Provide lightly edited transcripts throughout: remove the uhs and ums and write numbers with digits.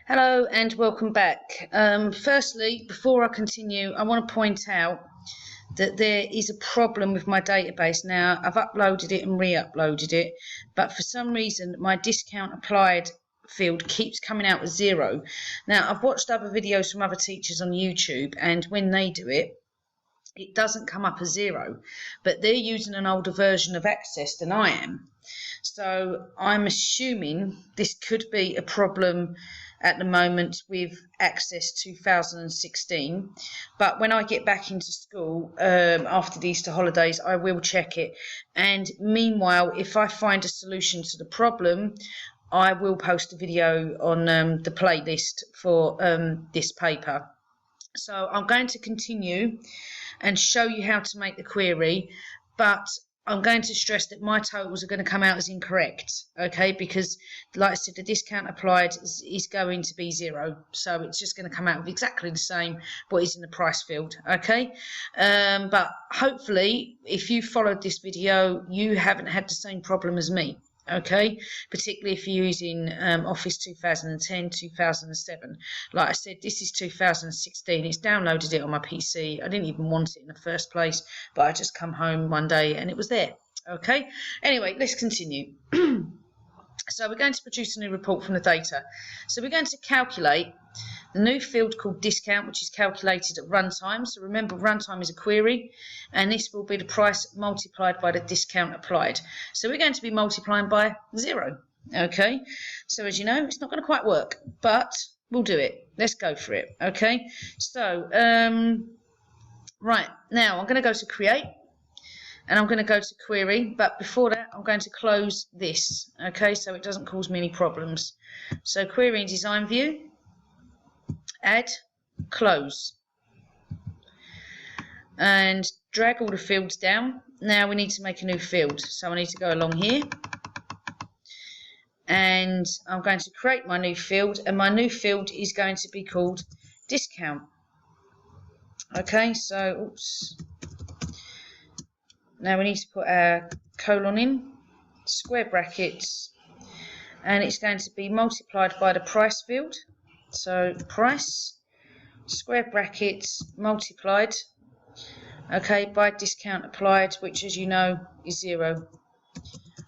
Hello and welcome back. Firstly, before I continue, I want to point out that there is a problem with my database now. I've uploaded it and re-uploaded it, but for some reason my discount applied field keeps coming out as 0. Now, I've watched other videos from other teachers on YouTube, and when they do it, it doesn't come up as 0, but they're using an older version of Access than I am. So I'm assuming this could be a problem at the moment with Access 2016, but when I get back into school after the Easter holidays, I will check it. And meanwhile, if I find a solution to the problem, I will post a video on the playlist for this paper. So I'm going to continue and show you how to make the query, but I'm going to stress that my totals are going to come out as incorrect, okay, because like I said, the discount applied is going to be 0, so it's just going to come out with exactly the same what is in the price field, okay. But hopefully, if you followed this video, you haven't had the same problem as me, okay, particularly if you're using Office 2010, 2007. Like I said, this is 2016. It's downloaded it on my PC. I didn't even want it in the first place, but I just come home one day and it was there, okay. Anyway, let's continue. So we're going to produce a new report from the data. So we're going to calculate the new field called discount, which is calculated at runtime. So remember, runtime is a query, and this will be the price multiplied by the discount applied. So we're going to be multiplying by 0. Okay, so as you know, it's not going to quite work, but we'll do it. Let's go for it. Okay, so right now I'm going to go to create, and I'm going to go to query, but before that I'm going to close this, okay, so it doesn't cause me any problems. So query in design view, add, close, and drag all the fields down. Now we need to make a new field, so I need to go along here and I'm going to create my new field, and my new field is going to be called discount. Okay, so oops, now we need to put our colon in, square brackets, and it's going to be multiplied by the price field. So price, square brackets, multiplied, okay, by discount applied, which as you know is 0.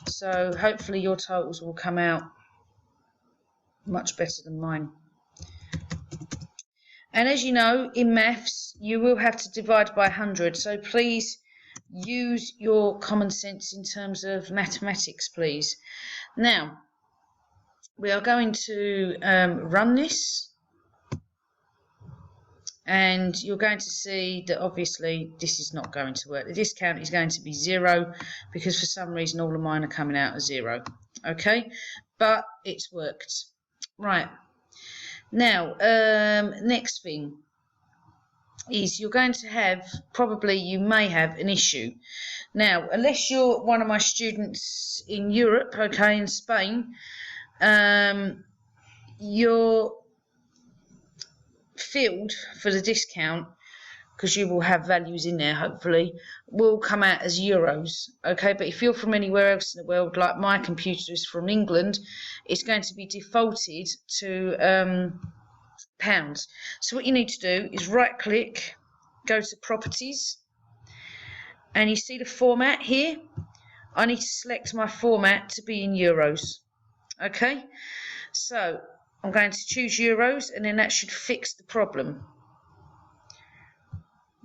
So hopefully your totals will come out much better than mine. And as you know, in maths you will have to divide by 100, so please use your common sense in terms of mathematics, please. Now we are going to run this, and you're going to see that obviously this is not going to work. The discount is going to be 0 because for some reason all of mine are coming out as 0, okay, but it's worked. Right, now next thing is you're going to have, probably you may have an issue. Now, unless you're one of my students in Europe, okay, in Spain, your field for the discount, because you will have values in there hopefully, will come out as euros, okay. But if you're from anywhere else in the world, like my computer is from England, it's going to be defaulted to pounds. So what you need to do is right click, go to properties, and you see the format here. I need to select my format to be in euros, okay. So I'm going to choose euros, and then that should fix the problem.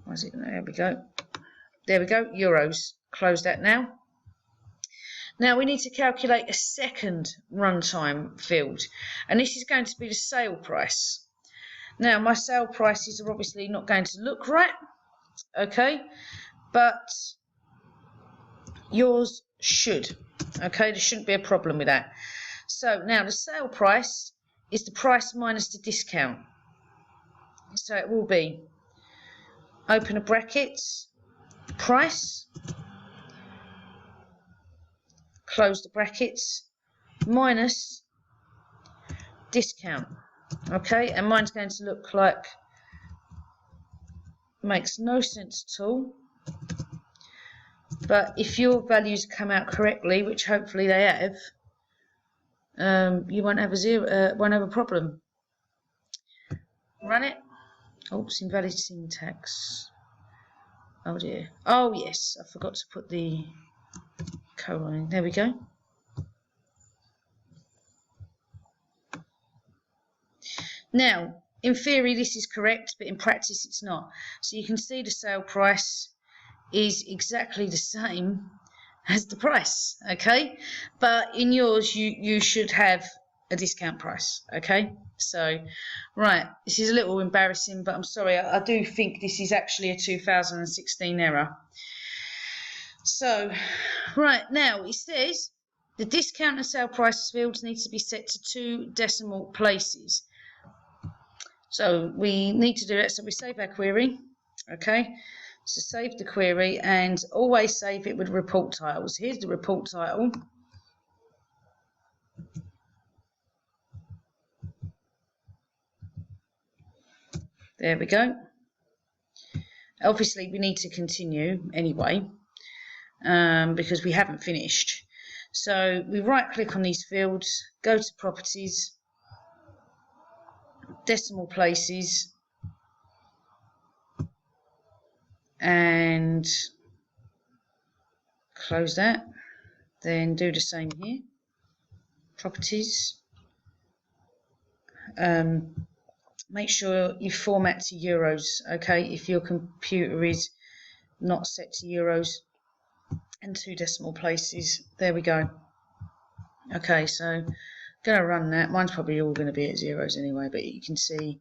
Where's it? There we go. There we go, euros. Close that now. Now we need to calculate a second runtime field, and this is going to be the sale price. Now my sale prices are obviously not going to look right, okay, but yours should, okay, there shouldn't be a problem with that. So now the sale price is the price minus the discount, so it will be, open a bracket, price, close the brackets, minus discount, okay, and mine's going to look like, makes no sense at all, but if your values come out correctly, which hopefully they have, you won't have a problem. Run it. Oops, invalid syntax. Oh dear. Oh yes, I forgot to put the colon in. There we go. Now, in theory this is correct, but in practice it's not. So you can see the sale price is exactly the same as the price, okay? But in yours you should have a discount price, okay? So, right, this is a little embarrassing, but I'm sorry, I do think this is actually a 2016 error. So, right, now it says the discount and sale price fields need to be set to 2 decimal places. So we need to do that, so we save our query, okay? So save the query and always save it with report titles. Here's the report title. There we go. Obviously we need to continue anyway because we haven't finished. So we right click on these fields, go to properties, decimal places, and close that. Then do the same here, properties. Make sure you format to euros, okay, if your computer is not set to euros, and 2 decimal places. There we go. Okay, so gonna run that. Mine's probably all going to be at zeros anyway, but you can see,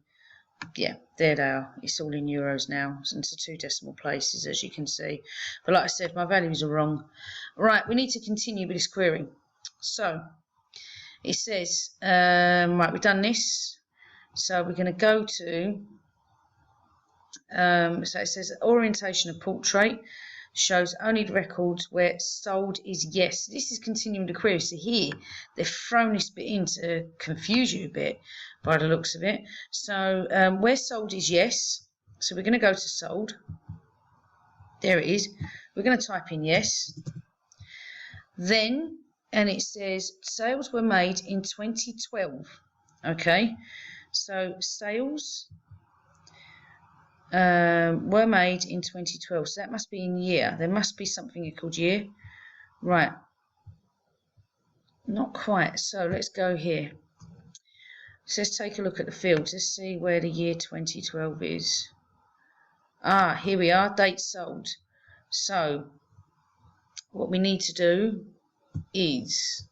yeah, there they are. It's all in euros now, and to 2 decimal places, as you can see. But like I said, my values are wrong. Right, we need to continue with this query. So it says, right, we've done this. So we're going to go to, so it says orientation of portrait shows only the records where sold is yes. This is continuing the query. So here they've thrown this bit in to confuse you a bit by the looks of it. So where sold is yes. So we're going to go to sold. There it is. We're going to type in yes. Then, and it says sales were made in 2012. Okay. So sales were made in 2012. So that must be in year. There must be something called year. Right. Not quite. So let's go here. So let's take a look at the fields. Let's see where the year 2012 is. Ah, here we are. Date sold. So what we need to do is...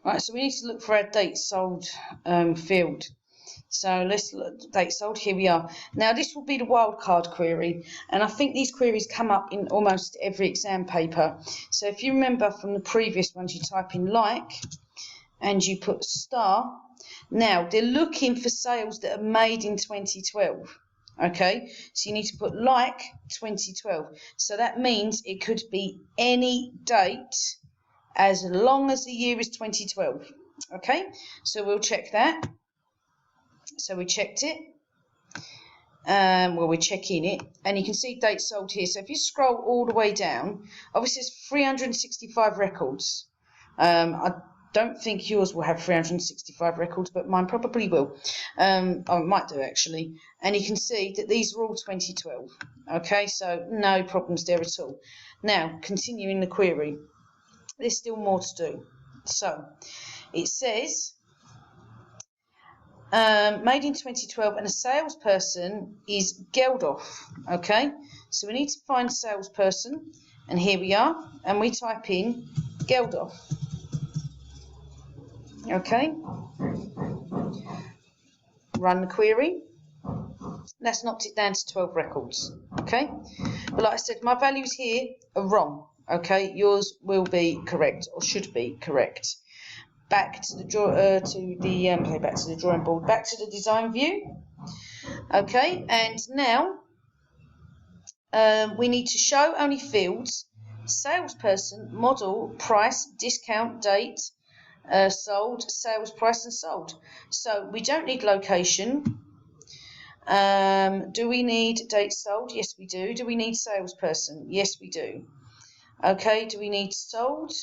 Right, so we need to look for our date sold field. So let's look, date sold, here we are. Now this will be the wildcard query, and I think these queries come up in almost every exam paper. So if you remember from the previous ones, you type in like, and you put star. Now they're looking for sales that are made in 2012. Okay, so you need to put like 2012. So that means it could be any date as long as the year is 2012. Okay, so we'll check that. So we checked it. Well, we're checking it, and you can see date sold here. So if you scroll all the way down, obviously it's 365 records. I don't think yours will have 365 records, but mine probably will. Oh, it might do actually. And you can see that these are all 2012. Okay, so no problems there at all. Now, continuing the query. There's still more to do. So it says made in 2012, and a salesperson is Geldof. Okay, so we need to find salesperson, and here we are, and we type in Geldof. Okay, run the query. That's knocked it down to 12 records. Okay, but like I said, my values here are wrong. Okay, yours will be correct, or should be correct. Back to the back to the drawing board, back to the design view. Okay, and now we need to show only fields: salesperson, model, price, discount, date, sold, sales price, and sold. So we don't need location. Do we need date sold? Yes, we do. Do we need salesperson? Yes, we do. Okay, do we need sold?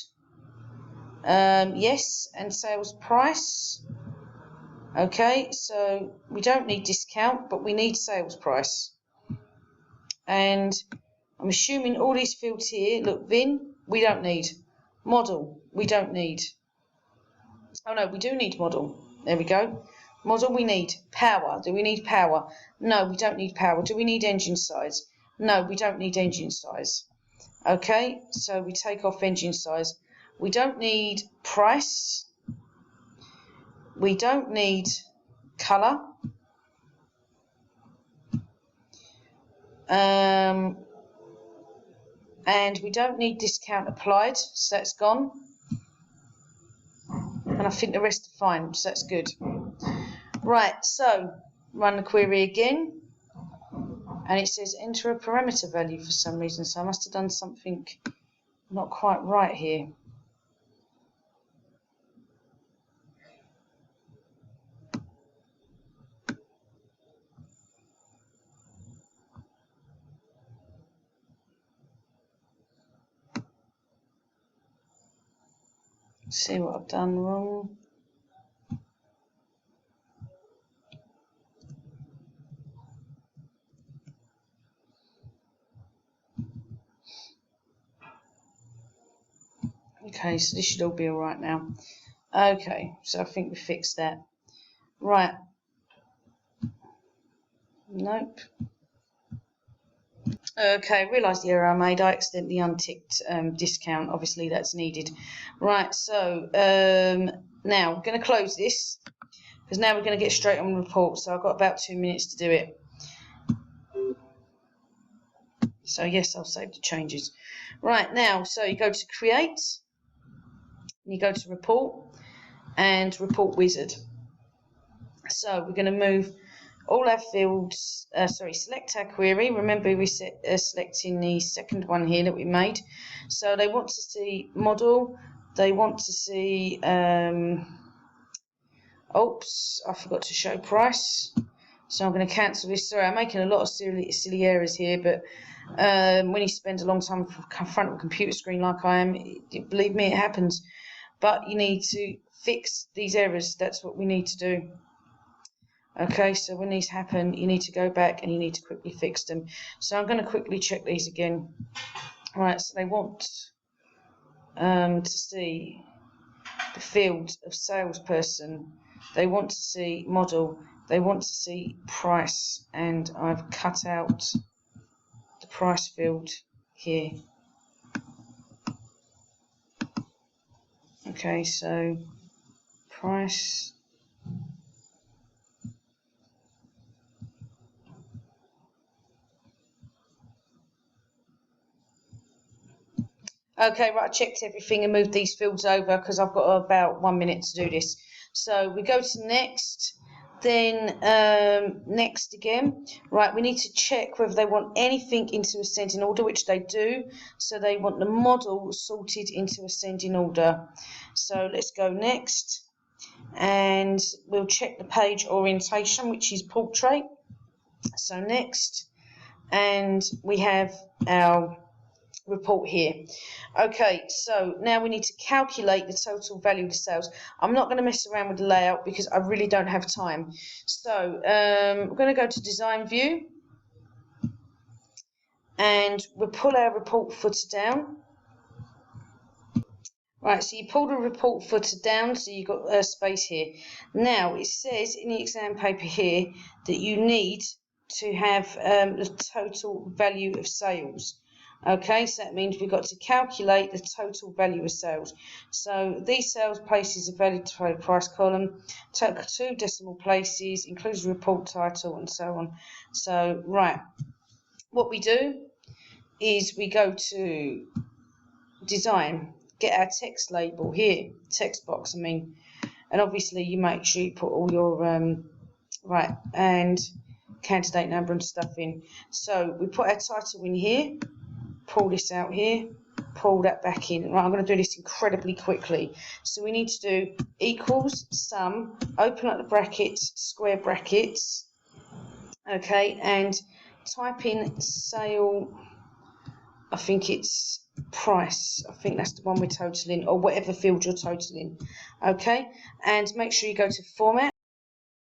Yes, and sales price. Okay, so we don't need discount, but we need sales price. And I'm assuming all these fields here, look, VIN, we don't need. Model, we don't need. Oh no, we do need model. There we go. Model we need. Power, do we need power? No, we don't need power. Do we need engine size? No, we don't need engine size. Okay, so we take off engine size. We don't need price. We don't need colour. And we don't need discount applied, so that's gone. And I think the rest are fine, so that's good. Right, so run the query again. And it says enter a parameter value for some reason, so I must have done something not quite right here. See what I've done wrong. Okay, so this should all be all right now. Okay, so I think we fixed that. Right. Nope. Okay, I realised the error I made. I accidentally unticked discount. Obviously, that's needed. Right, so now I'm going to close this because now we're going to get straight on the report. So I've got about 2 minutes to do it. So yes, I'll save the changes. Right, now, so you go to create, you go to report and report wizard. So we're going to move all our fields, select our query. Remember we selecting the second one here that we made. So they want to see model, they want to see, oops, I forgot to show price. So I'm going to cancel this. Sorry, I'm making a lot of silly errors here, but when you spend a long time in front of a computer screen like I am, believe me, it happens. But you need to fix these errors. That's what we need to do. Okay, so when these happen, you need to go back and you need to quickly fix them. So I'm going to quickly check these again. Right, so they want to see the field of salesperson. They want to see model. They want to see price. And I've cut out the price field here. Okay, so price. Okay, right, I checked everything and moved these fields over because I've got about 1 minute to do this. So we go to next, then next again. Right, we need to check whether they want anything into ascending order, which they do. So they want the model sorted into ascending order. So let's go next. And we'll check the page orientation, which is portrait. So next, and we have our report here. Okay, so now we need to calculate the total value of the sales. I'm not going to mess around with the layout because I really don't have time. So we're going to go to design view and we'll pull our report footer down. Right, so you pull the report footer down, so you've got space here. Now it says in the exam paper here that you need to have the total value of sales. Okay, so that means we've got to calculate the total value of sales. So these sales places are valued to the price column, take 2 decimal places, includes the report title and so on. So, right, what we do is we go to design, get our text label here, text box, and obviously you make sure you put all your, right, and candidate number and stuff in. So we put our title in here, pull this out here, pull that back in. Right, I'm going to do this incredibly quickly. So we need to do equals sum, open up the brackets, square brackets, okay, and type in sale, I think it's price, I think that's the one we're totaling, or whatever field you're totaling, okay, and make sure you go to format,